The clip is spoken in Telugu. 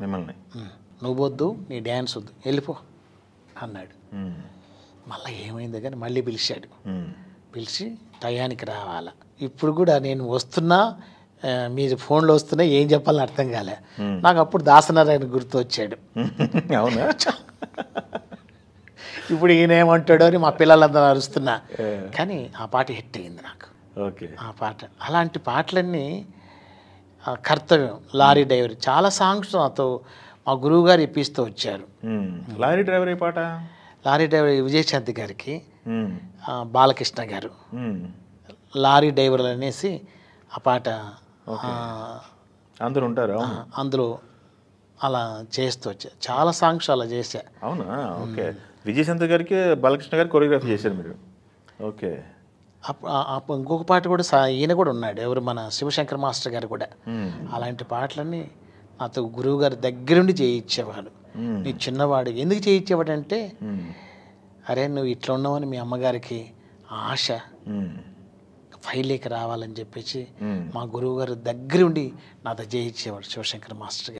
మిమ్మల్ని నువ్వు వద్దు, నీ డ్యాన్స్ వద్దు, వెళ్ళిపో అన్నాడు. మళ్ళీ ఏమైందో కానీ మళ్ళీ పిలిచాడు. పిలిచి టయానికి రావాలా. ఇప్పుడు కూడా నేను వస్తున్నా, మీరు ఫోన్లో వస్తున్నా, ఏం చెప్పాలని అర్థం కాలే నాకు. అప్పుడు దాసనారాయణ గుర్తు వచ్చాడు. అవునా? ఇప్పుడు ఈయన ఏమంటాడో అని మా పిల్లలందరూ అరుస్తున్నా. కానీ ఆ పాట హిట్ అయింది నాకు. ఓకే. ఆ పాట, అలాంటి పాటలన్నీ కర్తవ్యం, లారీ డ్రైవర్, చాలా సాంగ్స్ నాతో మా గురువు గారు ఇప్పిస్తూ వచ్చారు. లారీ డ్రైవర్ ఏ పాట? లారీ డ్రైవర్ విజయశాంతి గారికి, బాలకృష్ణ గారు లారీ డ్రైవర్లు అనేసి ఆ పాట అందరూ ఉంటారు అందులో అలా చేస్తూ వచ్చా. చాలా సాంగ్స్ అలా చేశా. అవునా? ఓకే. విజయశాంతి గారికి బాలకృష్ణ గారు కొరియోగ్రఫీ చేశారు మీరు? ఓకే. ఇంకొక పాట కూడా ఈయన కూడా ఉన్నాడు, ఎవరు, మన శివశంకర్ మాస్టర్ గారు కూడా. అలాంటి పాటలన్నీ నాతో గురువు గారు దగ్గరుండి చేయించేవాడు. నీ చిన్నవాడు ఎందుకు చేయించేవాడు అంటే, అరే నువ్వు ఇట్లా ఉన్నావని మీ అమ్మగారికి ఆశ, ఫైలేకి రావాలని చెప్పేసి మా గురువు గారు దగ్గరుండి నాతో చేయించేవాడు శివశంకర్ మాస్టర్ గారు.